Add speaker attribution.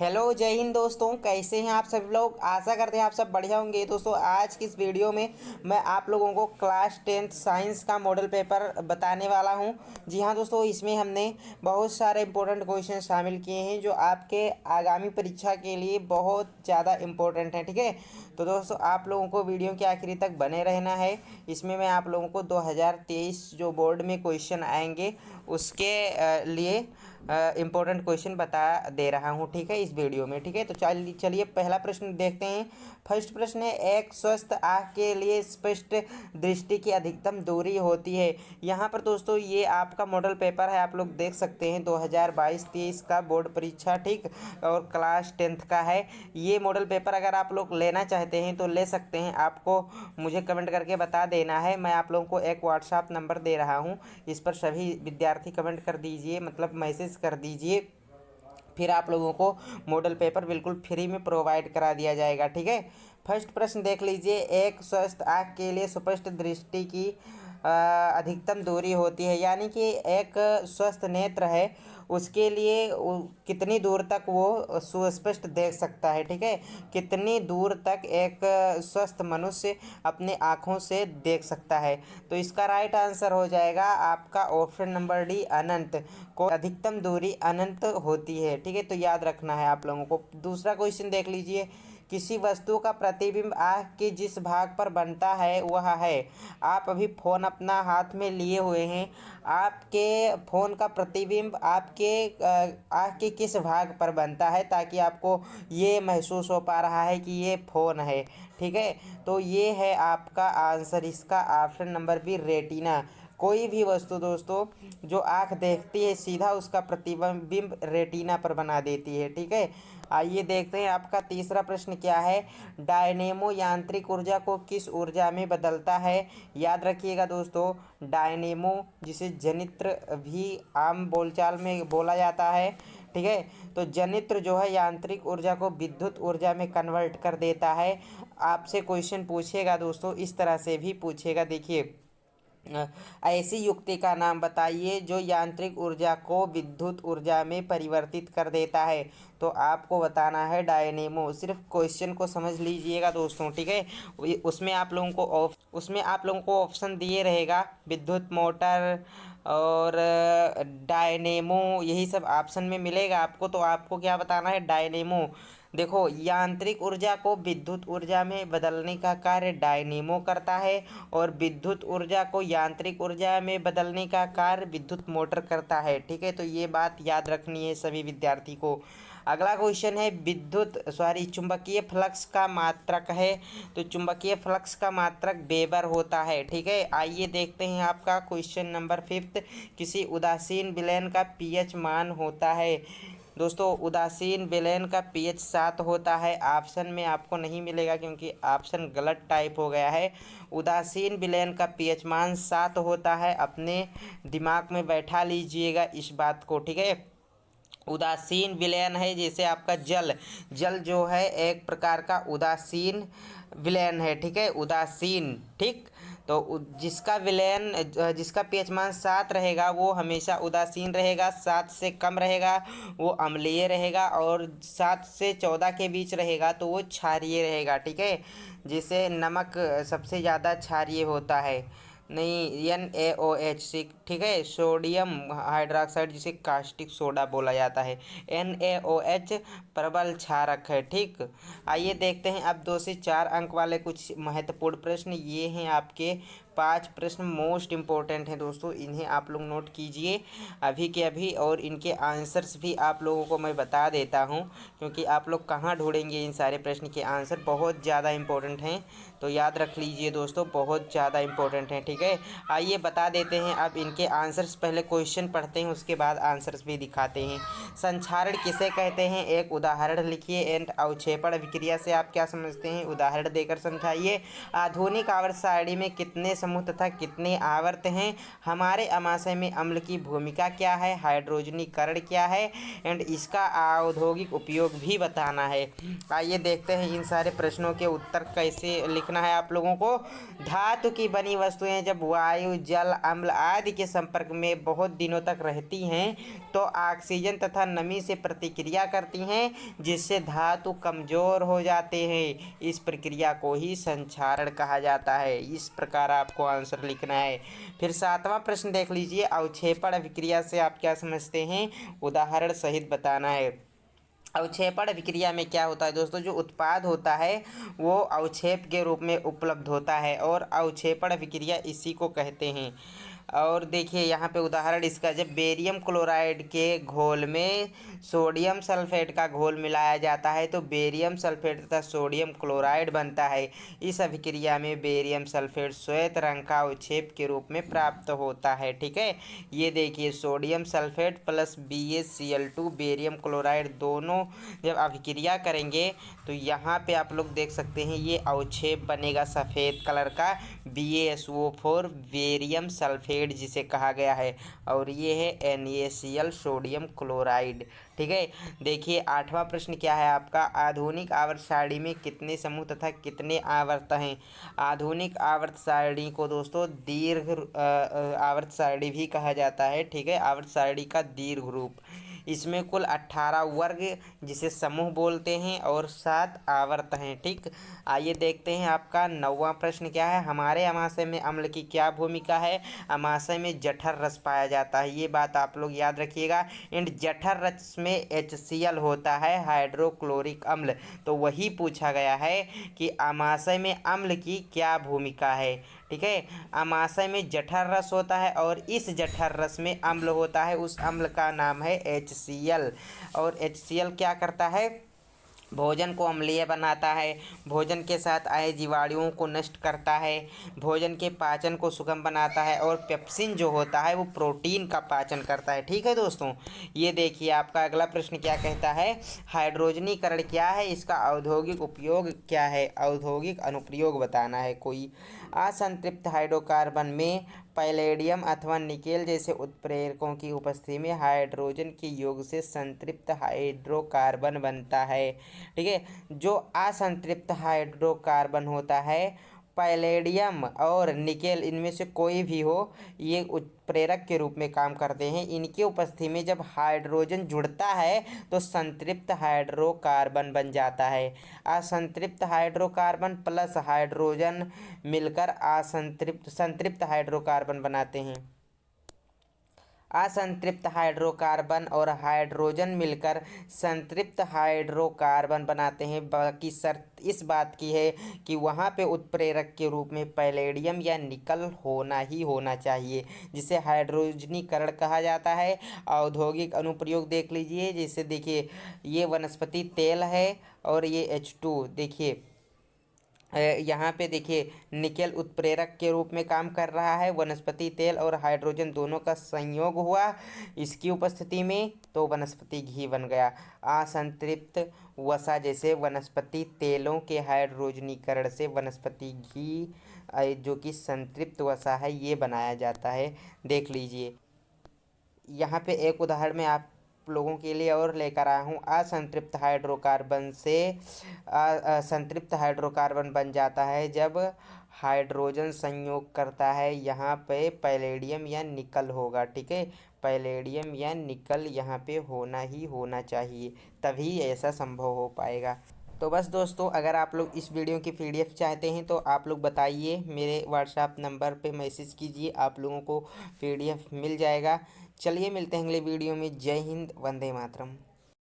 Speaker 1: Hello जय हिंद दोस्तों, कैसे हैं आप सब लोग। आशा करते हैं आप सब बढ़िया होंगे। दोस्तों आज की इस वीडियो में मैं आप लोगों को क्लास 10th साइंस का मॉडल पेपर बताने वाला हूं। जी हां दोस्तों, इसमें हमने बहुत सारे इंपॉर्टेंट क्वेश्चन शामिल किए हैं जो आपके आगामी परीक्षा के लिए बहुत ज़्यादा इंपॉर्टेंट हैं। ठीक है, तो दोस्तों आप लोगों को वीडियो के आखिरी तक बने रहना है। इसमें मैं आप लोगों को 2023 जो बोर्ड में क्वेश्चन आएंगे उसके लिए इम्पोर्टेंट क्वेश्चन बता दे रहा हूँ। ठीक है, इस वीडियो में। ठीक है, तो चलिए पहला प्रश्न देखते हैं। फर्स्ट प्रश्न है, एक स्वस्थ आँख के लिए स्पष्ट दृष्टि की अधिकतम दूरी होती है। यहाँ पर दोस्तों ये आपका मॉडल पेपर है, आप लोग देख सकते हैं 2022-23 का बोर्ड परीक्षा। ठीक, और क्लास 10th का है ये मॉडल पेपर। अगर आप लोग लेना चाहते हैं तो ले सकते हैं, आपको मुझे कमेंट करके बता देना है। मैं आप लोगों को एक व्हाट्सएप नंबर दे रहा हूँ, इस पर सभी विद्यार्थी कमेंट कर दीजिए, मतलब मैसेज कर दीजिए, फिर आप लोगों को मॉडल पेपर बिल्कुल फ्री में प्रोवाइड करा दिया जाएगा। ठीक है, फर्स्ट प्रश्न देख लीजिए। एक स्वस्थ आँख के लिए स्पष्ट दृष्टि की अधिकतम दूरी होती है, यानी कि एक स्वस्थ नेत्र है उसके लिए कितनी दूर तक वो सुस्पष्ट देख सकता है। ठीक है, कितनी दूर तक एक स्वस्थ मनुष्य अपने आँखों से देख सकता है। तो इसका राइट आंसर हो जाएगा आपका ऑप्शन नंबर डी, अनंत। को अधिकतम दूरी अनंत होती है। ठीक है, तो याद रखना है आप लोगों को। दूसरा क्वेश्चन देख लीजिए। किसी वस्तु का प्रतिबिंब आँख के जिस भाग पर बनता है वह है। आप अभी फ़ोन अपना हाथ में लिए हुए हैं, आपके फ़ोन का प्रतिबिंब आपके आँख के किस भाग पर बनता है, ताकि आपको ये महसूस हो पा रहा है कि ये फ़ोन है। ठीक है, तो ये है आपका आंसर, इसका ऑप्शन नंबर बी, रेटिना। कोई भी वस्तु दोस्तों जो आँख देखती है सीधा उसका प्रतिबिंब रेटिना पर बना देती है। ठीक है, आइए देखते हैं आपका तीसरा प्रश्न क्या है। डायनेमो यांत्रिक ऊर्जा को किस ऊर्जा में बदलता है। याद रखिएगा दोस्तों, डायनेमो जिसे जनित्र भी आम बोलचाल में बोला जाता है। ठीक है, तो जनित्र जो है यांत्रिक ऊर्जा को विद्युत ऊर्जा में कन्वर्ट कर देता है। आपसे क्वेश्चन पूछेगा दोस्तों, इस तरह से भी पूछेगा। देखिए, ऐसी युक्ति का नाम बताइए जो यांत्रिक ऊर्जा को विद्युत ऊर्जा में परिवर्तित कर देता है। तो आपको बताना है डायनेमो। सिर्फ क्वेश्चन को समझ लीजिएगा दोस्तों। ठीक है, उसमें आप लोगों को ऑप्शन दिए रहेगा, विद्युत मोटर और डायनेमो, यही सब ऑप्शन में मिलेगा आपको। तो आपको क्या बताना है, डायनेमो। देखो, यांत्रिक ऊर्जा को विद्युत ऊर्जा में बदलने का कार्य डायनेमो करता है और विद्युत ऊर्जा को यांत्रिक ऊर्जा में बदलने का कार्य विद्युत मोटर करता है। ठीक है, तो ये बात याद रखनी है सभी विद्यार्थी को। अगला क्वेश्चन है, चुंबकीय फ्लक्स का मात्रक है। तो चुंबकीय फ्लक्स का मात्रक वेबर होता है। ठीक है, आइए देखते हैं आपका क्वेश्चन नंबर 5। किसी उदासीन विलयन का पीएच मान होता है। दोस्तों उदासीन विलयन का पीएच 7 होता है। ऑप्शन में आपको नहीं मिलेगा क्योंकि ऑप्शन गलत टाइप हो गया है। उदासीन विलयन का पीएच मान 7 होता है, अपने दिमाग में बैठा लीजिएगा इस बात को। ठीक है, उदासीन विलयन है जैसे आपका जल जो है एक प्रकार का उदासीन विलयन है। ठीक है, उदासीन। ठीक, तो जिसका पीएच मान 7 रहेगा वो हमेशा उदासीन रहेगा, 7 से कम रहेगा वो अम्लीय रहेगा, और 7 से 14 के बीच रहेगा तो वो क्षारीय रहेगा। ठीक है, जिसे नमक सबसे ज़्यादा क्षारीय होता है, नहीं NaOH। ठीक है, सोडियम हाइड्रोक्साइड जिसे कास्टिक सोडा बोला जाता है। NaOH प्रबल क्षारक है। ठीक, आइए देखते हैं अब 2 से 4 अंक वाले कुछ महत्वपूर्ण प्रश्न। ये हैं आपके 5 प्रश्न मोस्ट इम्पोर्टेंट हैं दोस्तों, इन्हें आप लोग नोट कीजिए अभी के अभी, और इनके आंसर्स भी आप लोगों को मैं बता देता हूं, क्योंकि आप लोग कहाँ ढूंढेंगे इन सारे प्रश्न के आंसर, बहुत ज़्यादा इंपॉर्टेंट हैं। तो याद रख लीजिए दोस्तों, बहुत ज़्यादा इंपॉर्टेंट हैं। ठीक है, आइए बता देते हैं अब इनके आंसर्स। पहले क्वेश्चन पढ़ते हैं, उसके बाद आंसर्स भी दिखाते हैं। संक्षारण किसे कहते हैं, एक उदाहरण लिखिए। एंड अवक्षेपण अभिक्रिया से आप क्या समझते हैं, उदाहरण देकर समझाइए। आधुनिक आवर्त सारणी में कितने समूह तथा कितने आवर्त हैं, हमारे अमाशय में अम्ल की भूमिका क्या है, हाइड्रोजनीकरण क्या है एंड इसका औद्योगिक उपयोग भी बताना है। आइए देखते हैं इन सारे प्रश्नों के उत्तर कैसे लिखना है आप लोगों को। धातु की बनी वस्तुएं जब वायु, जल, अम्ल आदि के संपर्क में बहुत दिनों तक रहती हैं तो ऑक्सीजन तथा नमी से प्रतिक्रिया करती हैं, जिससे धातु कमजोर हो जाते हैं। इस प्रक्रिया को ही संक्षारण कहा जाता है। इस प्रकार आपको आंसर लिखना है। फिर 7वां प्रश्न देख लीजिए, अवक्षेपण अभिक्रिया से आप क्या समझते हैं, उदाहरण सहित बताना है। अवक्षेपण अभिक्रिया में क्या होता है दोस्तों, जो उत्पाद होता है वो अवक्षेप के रूप में उपलब्ध होता है और अवक्षेपण अभिक्रिया इसी को कहते हैं। और देखिए यहाँ पे उदाहरण इसका, जब बेरियम क्लोराइड के घोल में सोडियम सल्फेट का घोल मिलाया जाता है तो बेरियम सल्फेट तथा सोडियम क्लोराइड बनता है। इस अभिक्रिया में बेरियम सल्फेट श्वेत रंग का अवक्षेप के रूप में प्राप्त होता है। ठीक है, ये देखिए sodium sulphate plus BaCl2 barium chloride दोनों जब अभिक्रिया करेंगे तो यहाँ पे आप लोग देख सकते हैं ये अवक्षेप बनेगा सफ़ेद कलर का BaSO4 बेरियम सल्फेट जिसे कहा गया है, और ये है NaCl सोडियम क्लोराइड। ठीक है, देखिए 8वां प्रश्न क्या है आपका, आधुनिक आवर्त सारणी में कितने समूह तथा कितने आवर्त हैं। आधुनिक आवर्त सारणी को दोस्तों दीर्घ आवर्त सारणी भी कहा जाता है। ठीक है, आवर्त सारणी का दीर्घ रूप। इसमें कुल 18 वर्ग जिसे समूह बोलते हैं और 7 आवर्त हैं। ठीक, आइए देखते हैं आपका 9वां प्रश्न क्या है, हमारे अमाशय में अम्ल की क्या भूमिका है। अमाशय में जठर रस पाया जाता है, ये बात आप लोग याद रखिएगा। एंड जठर रस में HCl होता है, हाइड्रोक्लोरिक अम्ल। तो वही पूछा गया है कि अमाशय में अम्ल की क्या भूमिका है। ठीक है, अमाशय में जठर रस होता है और इस जठर रस में अम्ल होता है, उस अम्ल का नाम है HCl। और HCl क्या करता है, भोजन को अम्लीय बनाता है, भोजन के साथ आए जीवाणुओं को नष्ट करता है, भोजन के पाचन को सुगम बनाता है और पेप्सिन जो होता है वो प्रोटीन का पाचन करता है। ठीक है दोस्तों, ये देखिए आपका अगला प्रश्न क्या कहता है, हाइड्रोजनीकरण क्या है, इसका औद्योगिक उपयोग क्या है, औद्योगिक अनुप्रयोग बताना है कोई। असंतृप्त हाइड्रोकार्बन में पैलेडियम अथवा निकेल जैसे उत्प्रेरकों की उपस्थिति में हाइड्रोजन के योग से संतृप्त हाइड्रोकार्बन बनता है। ठीक है, जो असंतृप्त हाइड्रोकार्बन होता है, पैलेडियम और निकेल इनमें से कोई भी हो, ये उत्प्रेरक के रूप में काम करते हैं। इनकी उपस्थिति में जब हाइड्रोजन जुड़ता है तो संतृप्त हाइड्रोकार्बन बन जाता है। असंतृप्त हाइड्रोकार्बन प्लस हाइड्रोजन मिलकर संतृप्त हाइड्रोकार्बन बनाते हैं। असंतृप्त हाइड्रोकार्बन और हाइड्रोजन मिलकर संतृप्त हाइड्रोकार्बन बनाते हैं। बाकी शर्त इस बात की है कि वहाँ पे उत्प्रेरक के रूप में पैलेडियम या निकल होना ही होना चाहिए, जिसे हाइड्रोजनीकरण कहा जाता है। औद्योगिक अनुप्रयोग देख लीजिए, जैसे देखिए ये वनस्पति तेल है और ये H2 देखिए यहाँ पे देखिए निकेल उत्प्रेरक के रूप में काम कर रहा है, वनस्पति तेल और हाइड्रोजन दोनों का संयोग हुआ इसकी उपस्थिति में तो वनस्पति घी बन गया। असंतृप्त वसा जैसे वनस्पति तेलों के हाइड्रोजनीकरण से वनस्पति घी जो कि संतृप्त वसा है ये बनाया जाता है। देख लीजिए यहाँ पे एक उदाहरण में आप लोगों के लिए और लेकर आया हूँ। असंतृप्त हाइड्रोकार्बन से संतृप्त हाइड्रोकार्बन बन जाता है जब हाइड्रोजन संयोग करता है, यहाँ पे पैलेडियम या निकल होगा। ठीक है, पैलेडियम या निकल यहाँ पे होना ही होना चाहिए, तभी ऐसा संभव हो पाएगा। तो बस दोस्तों, अगर आप लोग इस वीडियो की PDF चाहते हैं तो आप लोग बताइए, मेरे व्हाट्सएप नंबर पे मैसेज कीजिए, आप लोगों को PDF मिल जाएगा। चलिए मिलते हैं अगले वीडियो में। जय हिंद, वंदे मातरम।